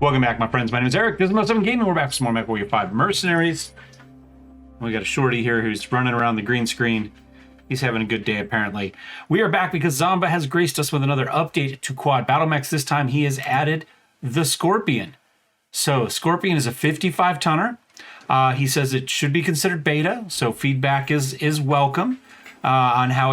Welcome back, my friends. My name is Eric. This is MW5 Gaming. We're back with some more MW5 Mercenaries. We got a shorty here who's running around the green screen. He's having a good day, apparently. We are back because Zombeh has graced us with another update to quad battle mechs. This time he has added the Scorpion. So Scorpion is a 55-tonner. He says it should be considered beta, so feedback is welcome on how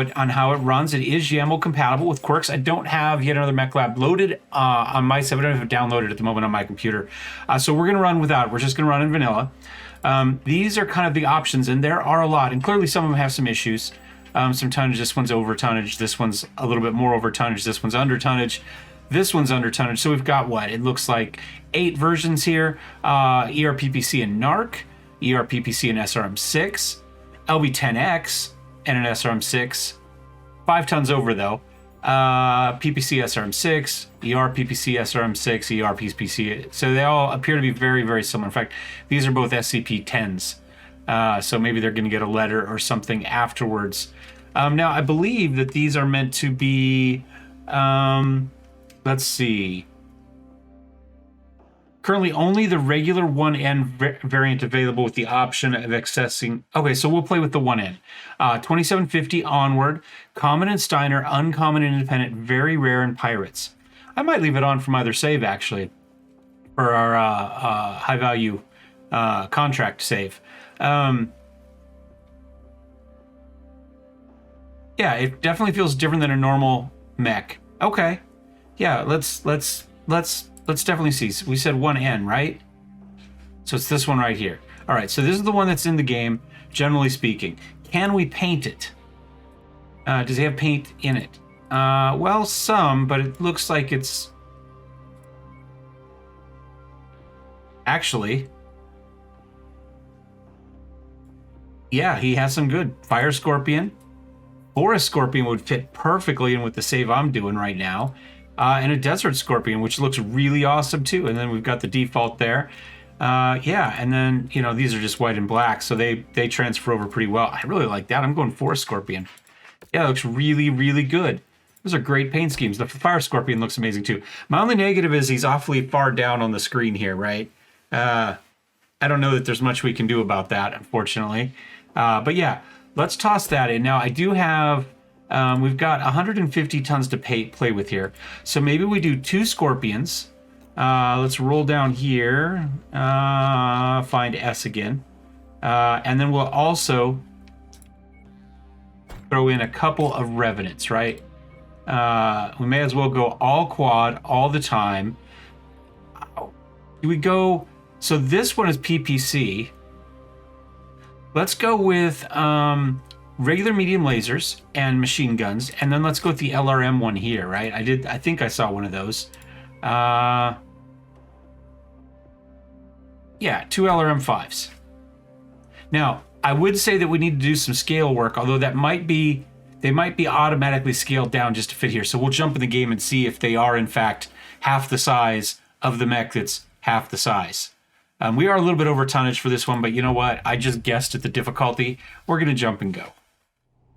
it runs. It is YAML compatible with quirks. I don't have yet another mech lab loaded on my side. I don't have it downloaded at the moment on my computer. So we're going to run without it. We're just going to run in vanilla. These are kind of the options, and there are a lot. And clearly some of them have some issues. Some tonnage. This one's over tonnage. This one's a little bit more over tonnage. This one's under tonnage. This one's under tonnage. So we've got what? It looks like 8 versions here. ERPPC and NARC, ERPPC and SRM6, LB10X, and an SRM6. 5 tons over though. PPC SRM6, ERPPC SRM6, ERPPC. So they all appear to be very, very similar. In fact, these are both SCP-10s. So maybe they're going to get a letter or something afterwards. Now, I believe that these are meant to be, let's see. Currently, only the regular 1N variant available with the option of accessing. Okay, so we'll play with the 1N. 2750 onward, common and Steiner, uncommon and independent, very rare in pirates. I might leave it on from either save, actually, for our high-value contract save. Yeah, it definitely feels different than a normal mech. Okay, yeah, let's definitely see. We said 1N, right? So it's this one right here. All right, so this is the one that's in the game, generally speaking. Can we paint it? Does it have paint in it? Well, some, but it looks like it's... Actually... Yeah, he has some good. Fire Scorpion. Forest Scorpion would fit perfectly in with the save I'm doing right now. And a Desert Scorpion, which looks really awesome too. And then we've got the default there. Yeah, and then, you know, these are just white and black, so they transfer over pretty well. I really like that. I'm going Forest Scorpion. Yeah, it looks really, really good. Those are great paint schemes. The Fire Scorpion looks amazing too. My only negative is he's awfully far down on the screen here, right? I don't know that there's much we can do about that, unfortunately. But yeah, let's toss that in. Now, I do have, we've got 150 tons to play with here. So maybe we do 2 Scorpions. Let's roll down here, find S again. And then we'll also throw in a couple of Revenants, right? We may as well go all quad all the time. Do we go, so this one is PPC. Let's go with regular medium lasers and machine guns, and then let's go with the LRM one here, right? I think I saw one of those. Yeah, 2 LRM5s. Now, I would say that we need to do some scale work, although that might be, they might be automatically scaled down just to fit here. So we'll jump in the game and see if they are in fact half the size of the mech that's half the size. We are a little bit over tonnage for this one, but you know what? I just guessed at the difficulty. We're going to jump and go.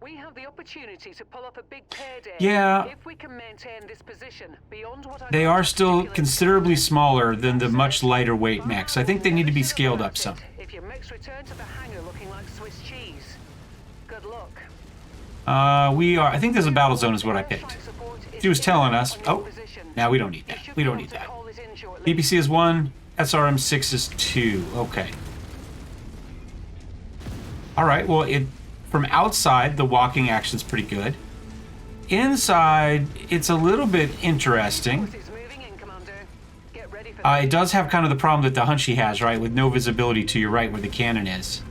We have the opportunity to pull off a big payday. Yeah. If we can maintain this position beyond what they are still considerably smaller than the much lighter weight mechs. I think they need to be scaled up some. If your mechs return to the hangar looking like Swiss cheese, good luck. I think there's a battle zone is what I picked. She was telling us. Oh, now we don't need that. We don't need that. PPC is 1. SRM6 is 2. Okay. All right. Well, from outside, the walking action's pretty good. Inside, it's a little bit interesting. It does have kind of the problem that the Hunchy has, right? With no visibility to your right where the cannon is.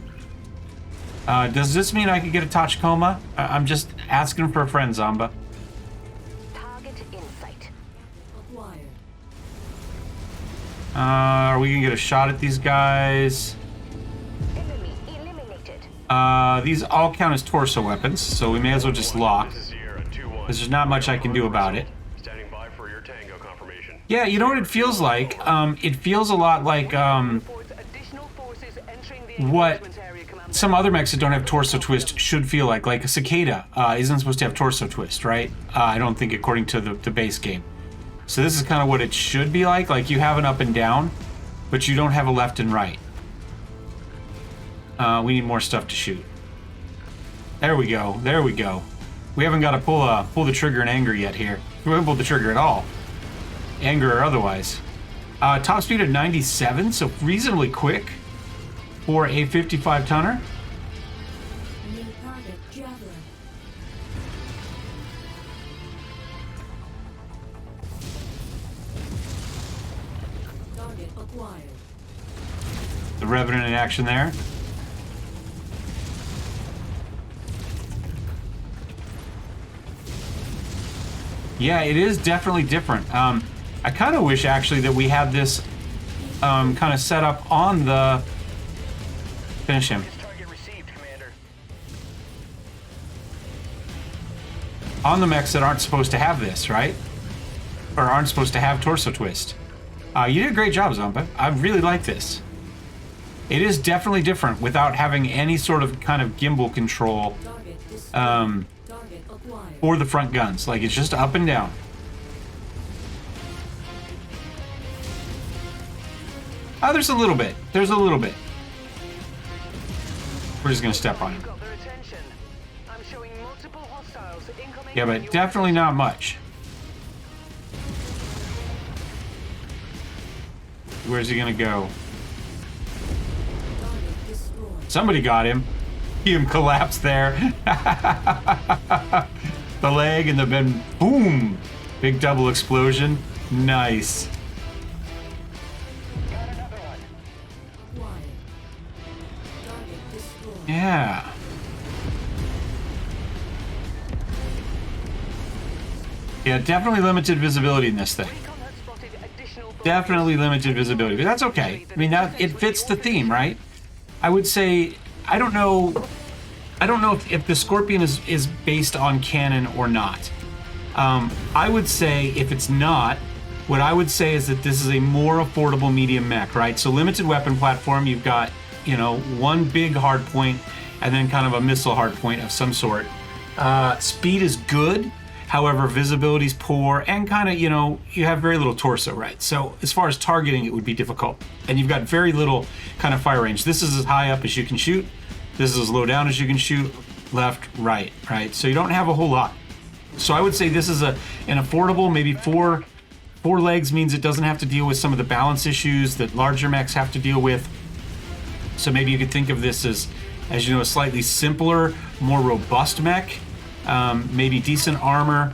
Does this mean I could get a Tachikoma? I'm just asking for a friend, Zombeh. Are we gonna get a shot at these guys? These all count as torso weapons, so we may as well just lock. Because there's not much I can do about it. Yeah, you know what it feels like? It feels a lot like what some other mechs that don't have torso twist should feel like a Cicada isn't supposed to have torso twist, right? I don't think according to the base game. So this is kind of what it should be like. Like you have an up and down, but you don't have a left and right. We need more stuff to shoot. There we go. There we go. We haven't got to pull the trigger in anger yet here. We haven't pulled the trigger at all. Anger or otherwise. Top speed at 97, so reasonably quick for a 55 tonner. New target, Javelin. Target acquired. The Revenant in action there. Yeah, it is definitely different. I kind of wish actually that we had this kind of set up on the... Finish him. Target received, Commander. On the mechs that aren't supposed to have this, right? Or aren't supposed to have torso twist. You did a great job, Zombeh. I really like this. It is definitely different without having any sort of kind of gimbal control for the front guns. Like, it's just up and down. Oh, there's a little bit. There's a little bit. We're just going to step on him. Got their attention. I'm showing multiple hostiles incoming. Yeah, but definitely not much. Where's he going to go? Somebody got him. See him collapse there. The leg and then boom! Big double explosion. Nice. Got another one. Yeah. Yeah, definitely limited visibility in this thing. Recon has spotted additional Definitely limited visibility, but that's okay. I mean, that it fits the theme, right? I would say, I don't know if the Scorpion is based on canon or not. I would say if it's not, what I would say is that this is a more affordable medium mech, right? So limited weapon platform, you've got, you know, one big hard point and then kind of a missile hard point of some sort. Speed is good. However, visibility's poor and kind of, you know, you have very little torso, right? So as far as targeting, it would be difficult. And you've got very little kind of fire range. This is as high up as you can shoot. This is as low down as you can shoot. Left, right, right? So you don't have a whole lot. So I would say this is an affordable, maybe four legs means it doesn't have to deal with some of the balance issues that larger mechs have to deal with. So maybe you could think of this as you know, a slightly simpler, more robust mech. Maybe decent armor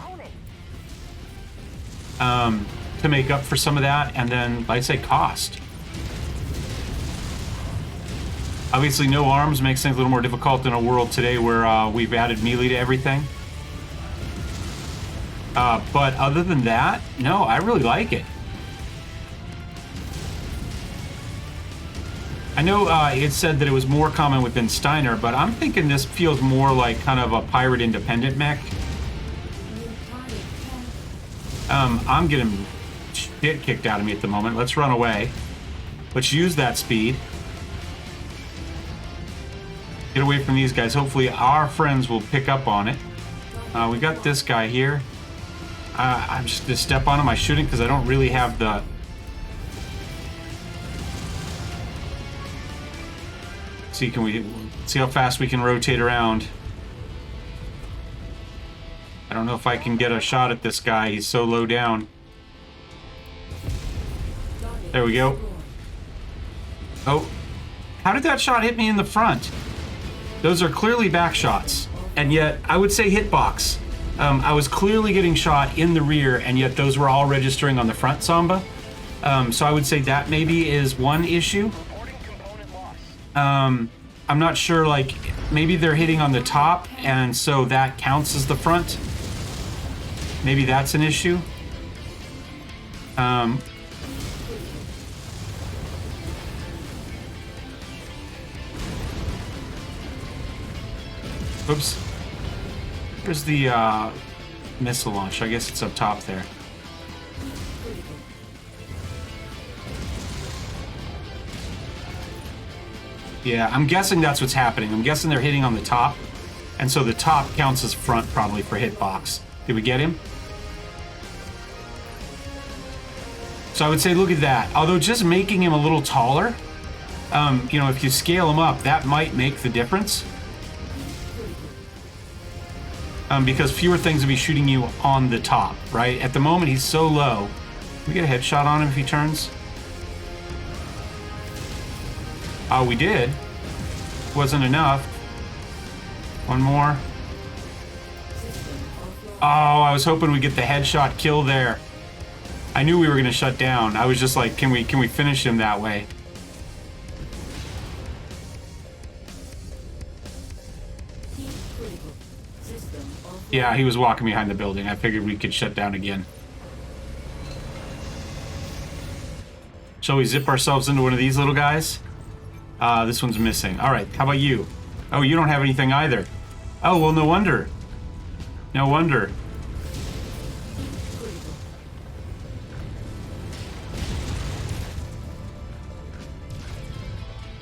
to make up for some of that, and then, like I say, cost. Obviously, no arms makes things a little more difficult in a world today where we've added melee to everything. But other than that, no, I really like it. I know it said that it was more common within Steiner, but I'm thinking this feels more like kind of a pirate independent mech. I'm getting shit kicked out of me at the moment. Let's run away. Let's use that speed. Get away from these guys. Hopefully our friends will pick up on it. We got this guy here. I'm just going to step on him. I shouldn't because I don't really have the... See, can we see how fast we can rotate around? I don't know if I can get a shot at this guy. He's so low down. There we go. Oh, how did that shot hit me in the front? Those are clearly back shots, and yet I would say hitbox. I was clearly getting shot in the rear, and yet those were all registering on the front, Zombeh. So I would say that maybe is one issue. I'm not sure, like, maybe they're hitting on the top, and so that counts as the front. Maybe that's an issue. Oops. Here's the missile launch. I guess it's up top there. Yeah, I'm guessing that's what's happening. I'm guessing they're hitting on the top, and so the top counts as front probably for hitbox. Did we get him? So I would say look at that. Although just making him a little taller, you know, if you scale him up, that might make the difference. Because fewer things will be shooting you on the top, right? At the moment, he's so low. Can we get a headshot on him if he turns? Oh, we did. Wasn't enough. One more. Oh, I was hoping we'd get the headshot kill there. I knew we were going to shut down. I was just like, can we finish him that way? Yeah, he was walking behind the building. I figured we could shut down again. Shall we zip ourselves into one of these little guys? This one's missing. All right, how about you? Oh, you don't have anything either. Oh, well, no wonder. No wonder.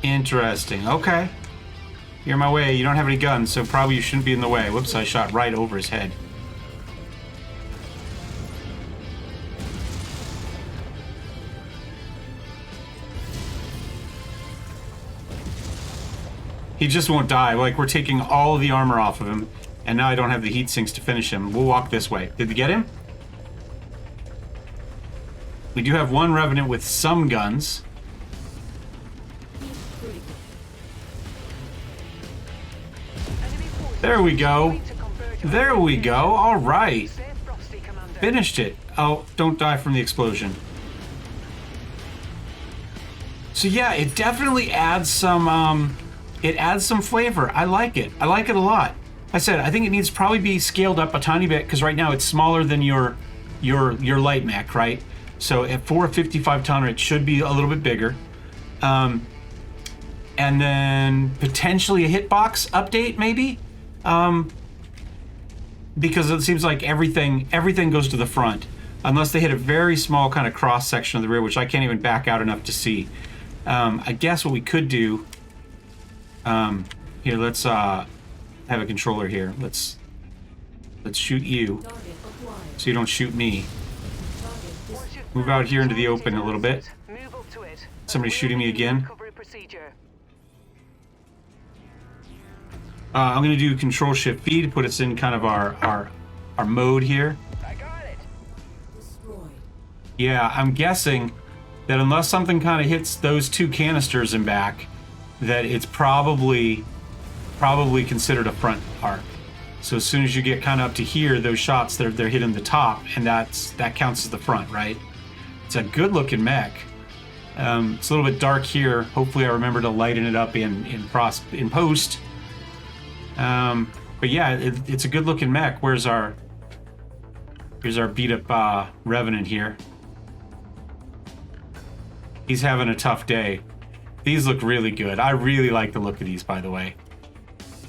Interesting. Okay. You're in my way. You don't have any guns, so probably you shouldn't be in the way. Whoops, I shot right over his head. He just won't die. Like, we're taking all of the armor off of him, and now I don't have the heat sinks to finish him. We'll walk this way. Did we get him? We do have one Revenant with some guns. There we go. There we go. All right. Finished it. Oh, don't die from the explosion. So yeah, it definitely adds some flavor. I like it. I like it a lot. I said I think it needs to probably be scaled up a tiny bit because right now it's smaller than your light mech, right? So at 455 tonner, it should be a little bit bigger. And then potentially a hitbox update, maybe. Because it seems like everything goes to the front unless they hit a very small kind of cross section of the rear, which I can't even back out enough to see. I guess what we could do here, let's have a controller here. Let's shoot you so you don't shoot me. Move out here into the open a little bit. Somebody's shooting me again. I'm going to do Control Shift V to put us in kind of our mode here. I got it. Yeah, I'm guessing that unless something kind of hits those two canisters and back, that it's probably considered a front arc. So as soon as you get kind of up to here, those shots they're hitting the top, and that counts as the front, right? It's a good looking mech. It's a little bit dark here. Hopefully I remember to lighten it up in post. But yeah, it's a good looking mech. Here's our beat up Revenant here. He's having a tough day. These look really good. I really like the look of these, by the way.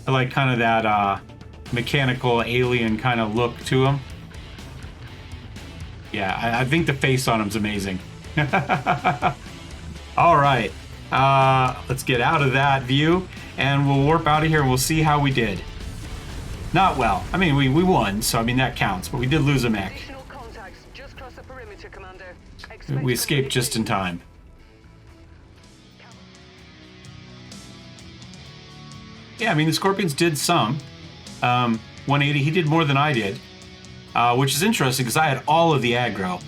I like kind of that mechanical alien kind of look to them. Yeah, I think the face on him's amazing. All right, let's get out of that view and we'll warp out of here and we'll see how we did. Not well. I mean, we won, so I mean that counts, but we did lose a mech. We escaped just in time. Yeah, I mean, the Scorpions did some. 180, he did more than I did. Which is interesting, because I had all of the aggro.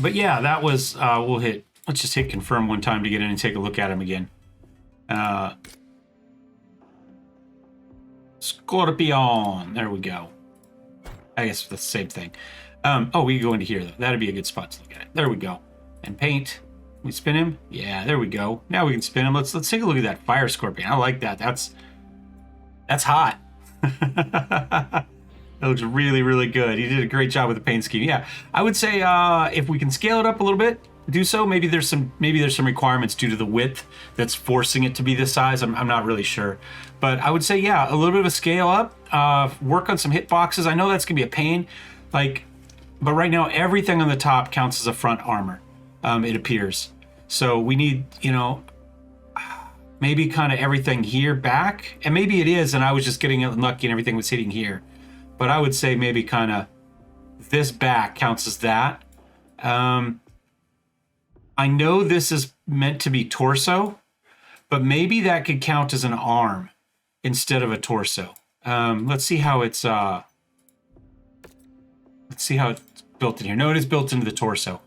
But yeah, that was, let's just hit confirm one time to get in and take a look at him again. Scorpion, there we go. I guess the same thing. Oh, we can go into here, though. That'd be a good spot to look at it. There we go. And paint. We spin him? Yeah, there we go. Now we can spin him. Let's take a look at that fire scorpion. I like that. That's hot. That looks really, really good. He did a great job with the paint scheme. Yeah, I would say if we can scale it up a little bit, do so. Maybe there's some requirements due to the width that's forcing it to be this size. I'm not really sure, but I would say yeah, a little bit of a scale up. Work on some hitboxes. I know that's gonna be a pain, but right now everything on the top counts as a front armor. It appears. So we need, maybe kind of everything here back, and maybe it is, and I was just getting unlucky and everything was hitting here. But I would say maybe kind of this back counts as that. I know this is meant to be torso, but maybe that could count as an arm instead of a torso. Let's see how it's built in here. No, it is built into the torso.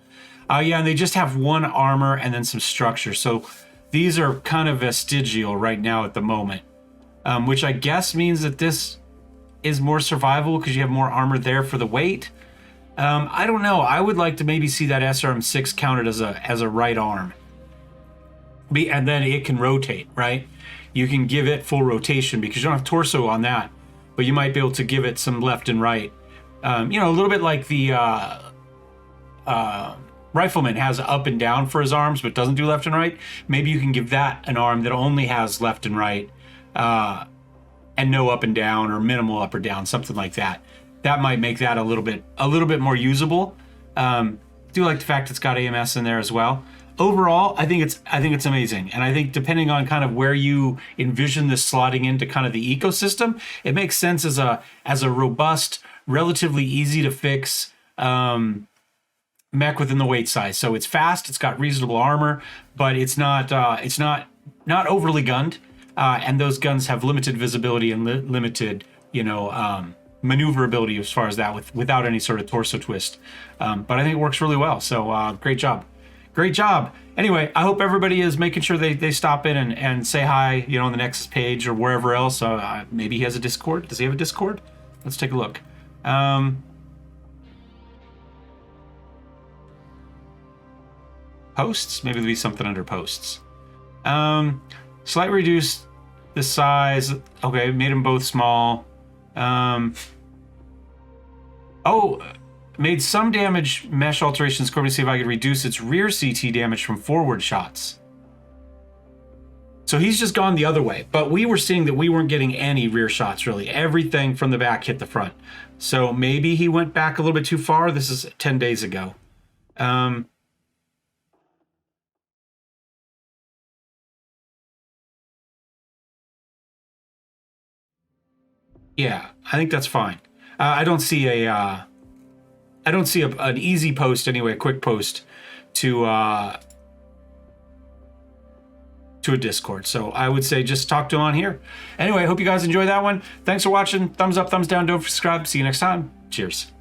Yeah, and they just have one armor and then some structure. So these are kind of vestigial right now at the moment, which I guess means that this is more survivable because you have more armor there for the weight. I don't know. I would like to maybe see that SRM6 counted as a right arm. And then it can rotate, right? You can give it full rotation because you don't have torso on that, but you might be able to give it some left and right. You know, a little bit like the Rifleman has up and down for his arms, but doesn't do left and right. Maybe you can give that an arm that only has left and right, and no up and down or minimal up or down, something like that. That might make that a little bit more usable. Do like the fact it's got AMS in there as well. Overall, I think it's amazing, and I think depending on kind of where you envision this slotting into kind of the ecosystem, it makes sense as a robust, relatively easy to fix mech within the weight size. So it's fast, it's got reasonable armor, but it's not overly gunned, and those guns have limited visibility and limited, you know, maneuverability as far as that without any sort of torso twist. But I think it works really well. So great job. Great job. Anyway, I hope everybody is making sure they stop in and say hi, you know, on the Nexus page or wherever else. Maybe he has a Discord. Does he have a Discord? Let's take a look. Posts? Maybe there'll be something under posts. Slightly reduced the size. Okay, made them both small. Made some damage mesh alterations. According to see if I could reduce its rear CT damage from forward shots. So he's just gone the other way. But we were seeing that we weren't getting any rear shots, really. Everything from the back hit the front. So maybe he went back a little bit too far. This is 10 days ago. Yeah, I think that's fine. I don't see an easy post anyway, a quick post to a Discord. So I would say just talk to him on here. Anyway, I hope you guys enjoy that one. Thanks for watching. Thumbs up, thumbs down. Don't subscribe. See you next time. Cheers.